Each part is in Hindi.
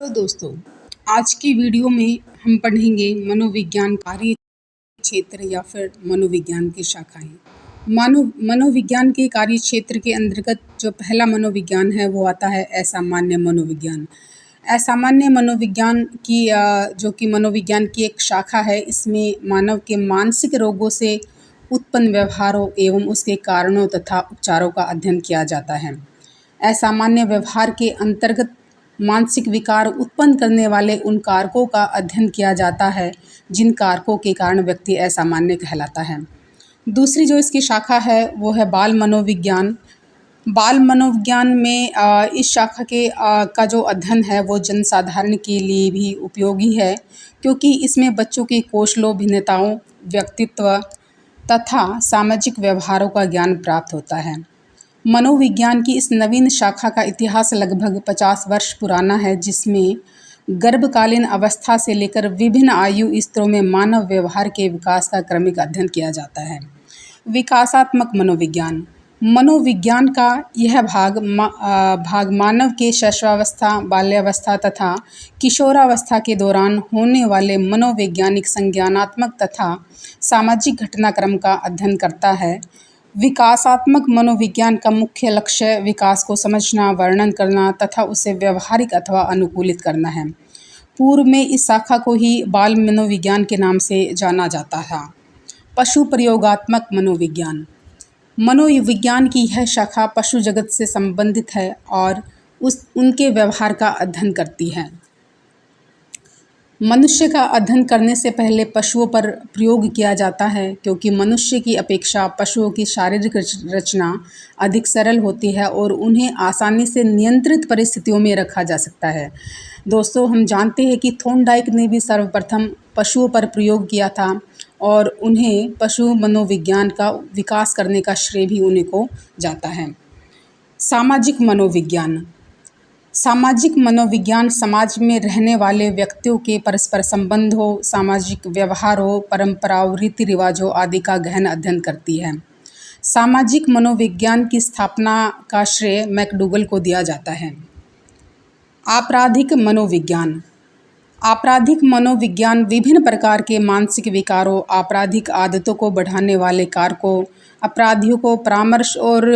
तो दोस्तों, आज की वीडियो में हम पढ़ेंगे मनोविज्ञान कार्य क्षेत्र या फिर मनोविज्ञान की शाखाएं। मनोविज्ञान के कार्य क्षेत्र के अंतर्गत जो पहला मनोविज्ञान है वो आता है असामान्य मनोविज्ञान। असामान्य मनोविज्ञान की जो कि मनोविज्ञान की एक शाखा है, इसमें मानव के मानसिक रोगों से उत्पन्न व्यवहारों एवं उसके कारणों तथा उपचारों का अध्ययन किया जाता है। असामान्य व्यवहार के अंतर्गत मानसिक विकार उत्पन्न करने वाले उन कारकों का अध्ययन किया जाता है जिन कारकों के कारण व्यक्ति असामान्य कहलाता है। दूसरी जो इसकी शाखा है वो है बाल मनोविज्ञान। बाल मनोविज्ञान में इस शाखा के का जो अध्ययन है वो जनसाधारण के लिए भी उपयोगी है, क्योंकि इसमें बच्चों की कौशलों, भिन्नताओं, व्यक्तित्व तथा सामाजिक व्यवहारों का ज्ञान प्राप्त होता है। मनोविज्ञान की इस नवीन शाखा का इतिहास लगभग 50 वर्ष पुराना है, जिसमें गर्भकालीन अवस्था से लेकर विभिन्न आयु स्तरों में मानव व्यवहार के विकास का क्रमिक अध्ययन किया जाता है। विकासात्मक मनोविज्ञान। मनोविज्ञान का यह भाग मानव के शैशवावस्था, बाल्यावस्था तथा किशोरावस्था के दौरान होने वाले मनोवैज्ञानिक, संज्ञानात्मक तथा सामाजिक घटनाक्रम का अध्ययन करता है। विकासात्मक मनोविज्ञान का मुख्य लक्ष्य विकास को समझना, वर्णन करना तथा उसे व्यवहारिक अथवा अनुकूलित करना है। पूर्व में इस शाखा को ही बाल मनोविज्ञान के नाम से जाना जाता था। पशु प्रयोगात्मक मनोविज्ञान। मनोविज्ञान की यह शाखा पशु जगत से संबंधित है और उनके व्यवहार का अध्ययन करती है। मनुष्य का अध्ययन करने से पहले पशुओं पर प्रयोग किया जाता है, क्योंकि मनुष्य की अपेक्षा पशुओं की शारीरिक रचना अधिक सरल होती है और उन्हें आसानी से नियंत्रित परिस्थितियों में रखा जा सकता है। दोस्तों, हम जानते हैं कि थॉर्नडाइक ने भी सर्वप्रथम पशुओं पर प्रयोग किया था और उन्हें पशु मनोविज्ञान का विकास करने का श्रेय भी उन्हीं को जाता है। सामाजिक मनोविज्ञान। सामाजिक मनोविज्ञान समाज में रहने वाले व्यक्तियों के परस्पर संबंधों, सामाजिक व्यवहारों, परंपराओं, रीति रिवाजों आदि का गहन अध्ययन करती है। सामाजिक मनोविज्ञान की स्थापना का श्रेय मैकडूगल को दिया जाता है। आपराधिक मनोविज्ञान। आपराधिक मनोविज्ञान विभिन्न प्रकार के मानसिक विकारों, आपराधिक आदतों को बढ़ाने वाले कारकों, अपराधियों को परामर्श और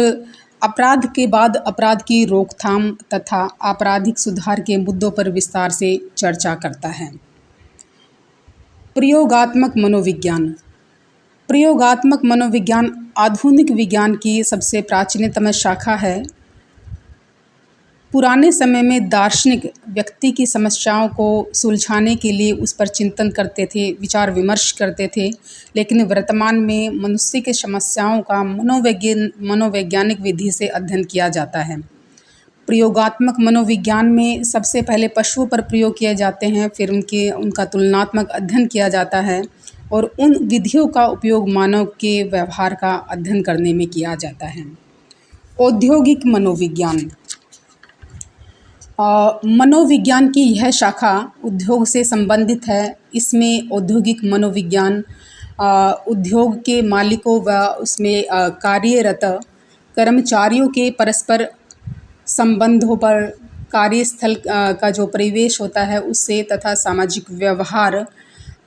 अपराध के बाद अपराध की रोकथाम तथा आपराधिक सुधार के मुद्दों पर विस्तार से चर्चा करता है। प्रयोगात्मक मनोविज्ञान। प्रयोगात्मक मनोविज्ञान आधुनिक विज्ञान की सबसे प्राचीनतम शाखा है। पुराने समय में दार्शनिक व्यक्ति की समस्याओं को सुलझाने के लिए उस पर चिंतन करते थे, विचार विमर्श करते थे, लेकिन वर्तमान में मनुष्य की समस्याओं का मनोवैज्ञानिक विधि से अध्ययन किया जाता है। प्रयोगात्मक मनोविज्ञान में सबसे पहले पशुओं पर प्रयोग किए जाते हैं, फिर उनका तुलनात्मक अध्ययन किया जाता है और उन विधियों का उपयोग मानव के व्यवहार का अध्ययन करने में किया जाता है। औद्योगिक मनोविज्ञान। मनोविज्ञान की यह शाखा उद्योग से संबंधित है। इसमें औद्योगिक मनोविज्ञान उद्योग के मालिकों व उसमें कार्यरत कर्मचारियों के परस्पर संबंधों पर, कार्यस्थल का जो परिवेश होता है उससे तथा सामाजिक व्यवहार,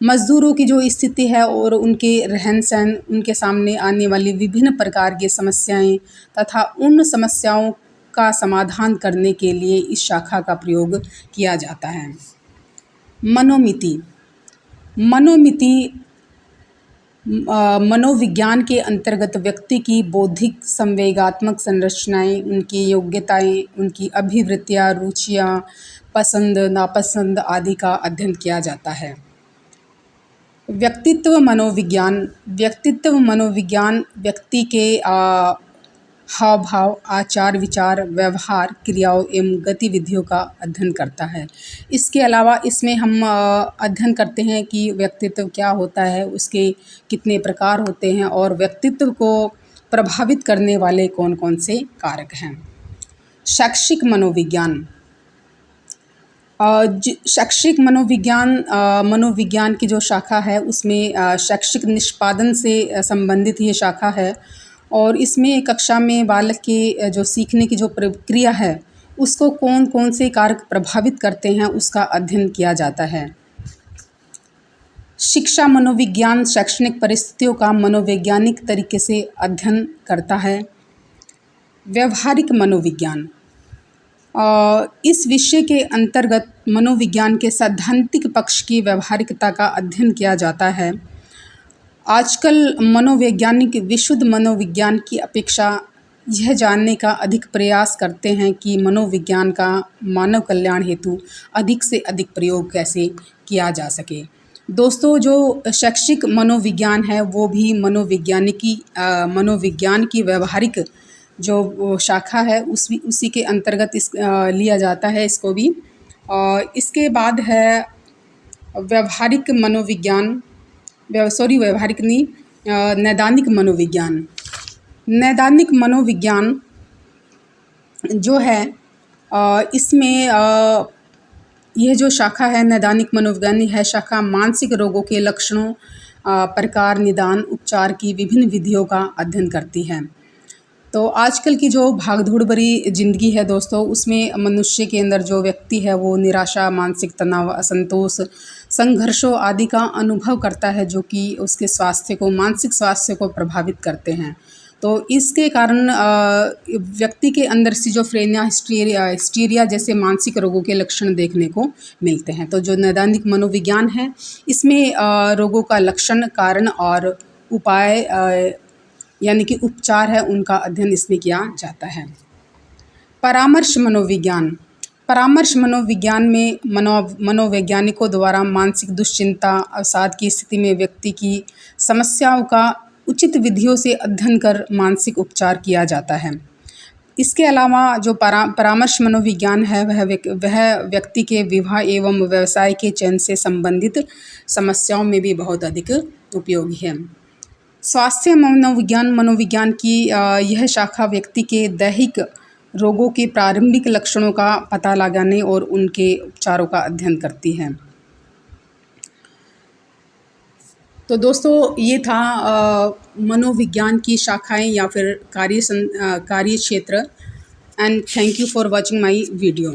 मजदूरों की जो स्थिति है और उनके रहन सहन, उनके सामने आने वाली विभिन्न प्रकार की समस्याएं तथा उन समस्याओं का समाधान करने के लिए इस शाखा का प्रयोग किया जाता है। मनोमिति। मनोविज्ञान के अंतर्गत व्यक्ति की बौद्धिक, संवेगात्मक संरचनाएं, उनकी योग्यताएं, उनकी अभिवृत्तियां, रुचियां, पसंद नापसंद आदि का अध्ययन किया जाता है। व्यक्तित्व मनोविज्ञान। व्यक्तित्व मनोविज्ञान व्यक्ति के हाव भाव, आचार विचार, व्यवहार, क्रियाओं एवं गतिविधियों का अध्ययन करता है। इसके अलावा इसमें हम अध्ययन करते हैं कि व्यक्तित्व क्या होता है, उसके कितने प्रकार होते हैं और व्यक्तित्व को प्रभावित करने वाले कौन कौन से कारक हैं। शैक्षिक मनोविज्ञान। शैक्षिक मनोविज्ञान की जो शाखा है उसमें शैक्षिक निष्पादन से संबंधित ये शाखा है और इसमें कक्षा में बालक की जो सीखने की जो प्रक्रिया है उसको कौन कौन से कारक प्रभावित करते हैं उसका अध्ययन किया जाता है। शिक्षा मनोविज्ञान शैक्षणिक परिस्थितियों का मनोवैज्ञानिक तरीके से अध्ययन करता है। व्यवहारिक मनोविज्ञान, इस विषय के अंतर्गत मनोविज्ञान के सैद्धांतिक पक्ष की व्यवहारिकता का अध्ययन किया जाता है। आजकल मनोवैज्ञानिक विशुद्ध मनोविज्ञान की अपेक्षा यह जानने का अधिक प्रयास करते हैं कि मनोविज्ञान का मानव कल्याण हेतु अधिक से अधिक प्रयोग कैसे किया जा सके। दोस्तों, जो शैक्षिक मनोविज्ञान है वो भी मनोविज्ञान की व्यवहारिक जो शाखा है उसी के अंतर्गत लिया जाता है इसको भी। और इसके बाद है व्यवहारिक मनोविज्ञान, व्यवहारिक नहीं, नैदानिक मनोविज्ञान। नैदानिक मनोविज्ञान जो है इसमें यह जो शाखा है नैदानिक मनोविज्ञान है शाखा मानसिक रोगों के लक्षणों, प्रकार, निदान, उपचार की विभिन्न विधियों का अध्ययन करती है। तो आजकल की जो भागदौड़ भरी ज़िंदगी है दोस्तों, उसमें मनुष्य के अंदर जो व्यक्ति है वो निराशा, मानसिक तनाव, असंतोष, संघर्षों आदि का अनुभव करता है जो कि उसके मानसिक स्वास्थ्य को प्रभावित करते हैं। तो इसके कारण व्यक्ति के अंदर सिजोफ्रेनिया, हिस्टीरिया जैसे मानसिक रोगों के लक्षण देखने को मिलते हैं। तो जो नैदानिक मनोविज्ञान है इसमें रोगों का लक्षण, कारण और उपाय यानी कि उपचार है उनका अध्ययन इसमें किया जाता है। परामर्श मनोविज्ञान में मनोवैज्ञानिकों द्वारा मानसिक दुश्चिंता, अवसाद की स्थिति में व्यक्ति की समस्याओं का उचित विधियों से अध्ययन कर मानसिक उपचार किया जाता है। इसके अलावा जो परामर्श मनोविज्ञान है वह व्यक्ति के विवाह एवं व्यवसाय के चयन से संबंधित समस्याओं में भी बहुत अधिक उपयोगी है। स्वास्थ्य मनोविज्ञान की यह शाखा व्यक्ति के दैहिक रोगों के प्रारंभिक लक्षणों का पता लगाने और उनके उपचारों का अध्ययन करती है। तो दोस्तों, ये था मनोविज्ञान की शाखाएं या फिर कार्य क्षेत्र। And thank you for watching my video.